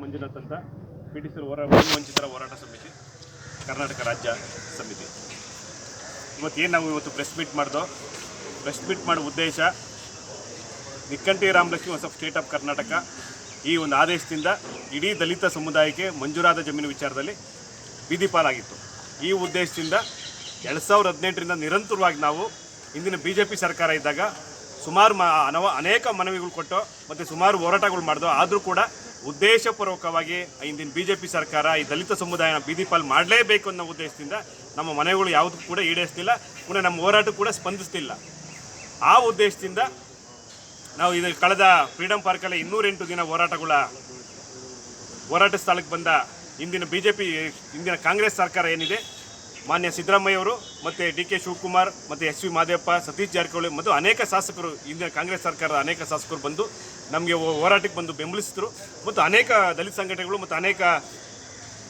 ಮಂಜುನಾಥ್ ಅಂತ PTC ಭೂಮಿ ವಂಚಿತರ ಹೋರಾಟ ಸಮಿತಿ ಕರ್ನಾಟಕ ರಾಜ್ಯ ಸಮಿತಿ. ಇವತ್ತೇನು ನಾವು ಇವತ್ತು ಪ್ರೆಸ್ ಮೀಟ್ ಮಾಡೋ ಉದ್ದೇಶ ನಿಕ್ಕಂಟಿ ರಾಮಲಕ್ಷ್ಮಿ ಹೊಸ ಸ್ಟೇಟ್ ಆಫ್ ಕರ್ನಾಟಕ ಈ ಒಂದು ಆದೇಶದಿಂದ ಇಡೀ ದಲಿತ ಸಮುದಾಯಕ್ಕೆ ಮಂಜೂರಾದ ಜಮೀನು ವಿಚಾರದಲ್ಲಿ ಬೀದಿ ಪಾಲಾಗಿತ್ತು. ಈ ಉದ್ದೇಶದಿಂದ 2018ರಿಂದ ನಿರಂತರವಾಗಿ ನಾವು ಇಂದಿನ BJP ಸರ್ಕಾರ ಇದ್ದಾಗ ಸುಮಾರು ಅನೇಕ ಮನವಿಗಳು ಕೊಟ್ಟು ಮತ್ತು ಸುಮಾರು ಹೋರಾಟಗಳು ಮಾಡಿದೋ, ಆದರೂ ಕೂಡ ಉದ್ದೇಶಪೂರ್ವಕವಾಗಿ ಇಂದಿನ BJP ಸರ್ಕಾರ ಈ ದಲಿತ ಸಮುದಾಯನ ಬೀದಿ ಪಾಲು ಮಾಡಲೇಬೇಕು ಅನ್ನೋ ಉದ್ದೇಶದಿಂದ ನಮ್ಮ ಮನೆಗಳು ಯಾವುದೂ ಕೂಡ ಈಡೇರಿಸ್ತಿಲ್ಲ, ಪುನಃ ನಮ್ಮ ಹೋರಾಟ ಕೂಡ ಸ್ಪಂದಿಸ್ತಿಲ್ಲ. ಆ ಉದ್ದೇಶದಿಂದ ನಾವು ಇದು ಕಳೆದ ಫ್ರೀಡಮ್ ಪಾರ್ಕಲ್ಲಿ 208 ದಿನ ಹೋರಾಟ ಸ್ಥಳಕ್ಕೆ ಬಂದ ಇಂದಿನ ಕಾಂಗ್ರೆಸ್ ಸರ್ಕಾರ ಏನಿದೆ, ಮಾನ್ಯ ಸಿದ್ದರಾಮಯ್ಯವರು ಮತ್ತು DK ಶಿವಕುಮಾರ್ ಮತ್ತು SV ಮಾದೇವಪ್ಪ, ಸತೀಶ್ ಜಾರಕಿಹೊಳಿ ಮತ್ತು ಅನೇಕ ಶಾಸಕರು, ಇಂದಿನ ಕಾಂಗ್ರೆಸ್ ಸರ್ಕಾರದ ಅನೇಕ ಶಾಸಕರು ಬಂದು ನಮಗೆ ಹೋರಾಟಕ್ಕೆ ಬಂದು ಬೆಂಬಲಿಸಿದರು. ಮತ್ತು ಅನೇಕ ದಲಿತ ಸಂಘಟನೆಗಳು ಮತ್ತು ಅನೇಕ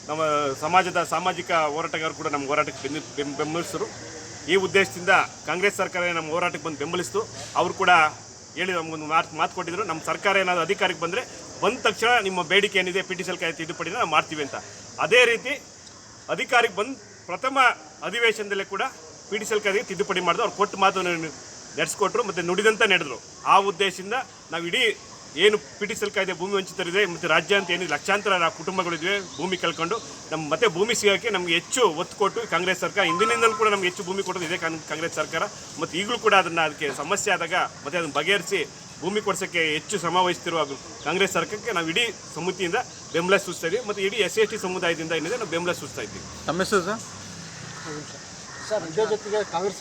ನಮ್ಮ ಸಮಾಜದ ಸಾಮಾಜಿಕ ಹೋರಾಟಗಾರರು ಕೂಡ ನಮ್ಮ ಹೋರಾಟಕ್ಕೆ ಬೆಂಬಲಿಸಿದರು. ಈ ಉದ್ದೇಶದಿಂದ ಕಾಂಗ್ರೆಸ್ ಸರ್ಕಾರ ನಮ್ಮ ಹೋರಾಟಕ್ಕೆ ಬಂದು ಬೆಂಬಲಿಸಿತು. ಅವರು ಕೂಡ ಹೇಳಿ ನಮಗೊಂದು ಮಾತು ಕೊಟ್ಟಿದ್ರು, ನಮ್ಮ ಸರ್ಕಾರ ಏನಾದರೂ ಅಧಿಕಾರಕ್ಕೆ ಬಂದ ತಕ್ಷಣ ನಿಮ್ಮ ಬೇಡಿಕೆ ಏನಿದೆ PTCL ಕಾಯ್ದೆ ತಿದ್ದುಪಡಿನ ನಾವು ಮಾಡ್ತೀವಿ ಅಂತ. ಅದೇ ರೀತಿ ಅಧಿಕಾರಕ್ಕೆ ಬಂದು ಪ್ರಥಮ ಅಧಿವೇಶನದಲ್ಲೇ ಕೂಡ PTCL ಕಾಯ್ದೆ ತಿದ್ದುಪಡಿ ಮಾಡಿದ್ರು. ಅವ್ರು ಕೊಟ್ಟು ಮಾತನ್ನು ನಡೆಸ್ಕೊಟ್ರು ಮತ್ತು ನುಡಿದಂತ ನಡೆದರು. ಆ ಉದ್ದೇಶದಿಂದ ನಾವು ಇಡೀ ಏನು PTCL ಕಾಯ್ದೆ ಭೂಮಿ ವಂಚಿತರಿದೆ ಮತ್ತು ರಾಜ್ಯ ಅಂತ ಏನಿದೆ ಲಕ್ಷಾಂತರ ಕುಟುಂಬಗಳಿದ್ವಿ ಭೂಮಿ ಕಳ್ಕೊಂಡು ಮತ್ತೆ ಭೂಮಿ ಸಿಗೋಕ್ಕೆ ನಮಗೆ ಹೆಚ್ಚು ಒತ್ತು ಕೊಟ್ಟು ಕಾಂಗ್ರೆಸ್ ಸರ್ಕಾರ ಹಿಂದಿನಿಂದಲೂ ಕೂಡ ನಮಗೆ ಹೆಚ್ಚು ಭೂಮಿ ಕೊಡೋದು ಇದೆ ಕಾಂಗ್ರೆಸ್ ಸರ್ಕಾರ. ಮತ್ತು ಈಗಲೂ ಕೂಡ ಅದಕ್ಕೆ ಸಮಸ್ಯೆ ಆದಾಗ ಮತ್ತು ಅದನ್ನು ಬಗೆಹರಿಸಿ ಭೂಮಿ ಕೊಡಿಸೋಕ್ಕೆ ಹೆಚ್ಚು ಶ್ರಮ ವಹಿಸ್ತಿರುವ ಕಾಂಗ್ರೆಸ್ ಸರ್ಕಾರಕ್ಕೆ ನಾವು ಇಡೀ ಸಮಿತಿಯಿಂದ ಬೆಂಬಲ ಸೂಚಿಸ್ತಾ ಇದ್ದೀವಿ ಮತ್ತು ಇಡೀ SC/ST ಸಮುದಾಯದಿಂದ ಏನಿದೆ ನಾವು ಬೆಂಬಲ ಸೂಚಿಸ್ತಾ ಇದ್ದೀವಿ. ತಮ್ಮ ಹೆಸರು ಸರ್? ಇದೇ ಜೊತೆಗೆ ಕಾಂಗ್ರೆಸ್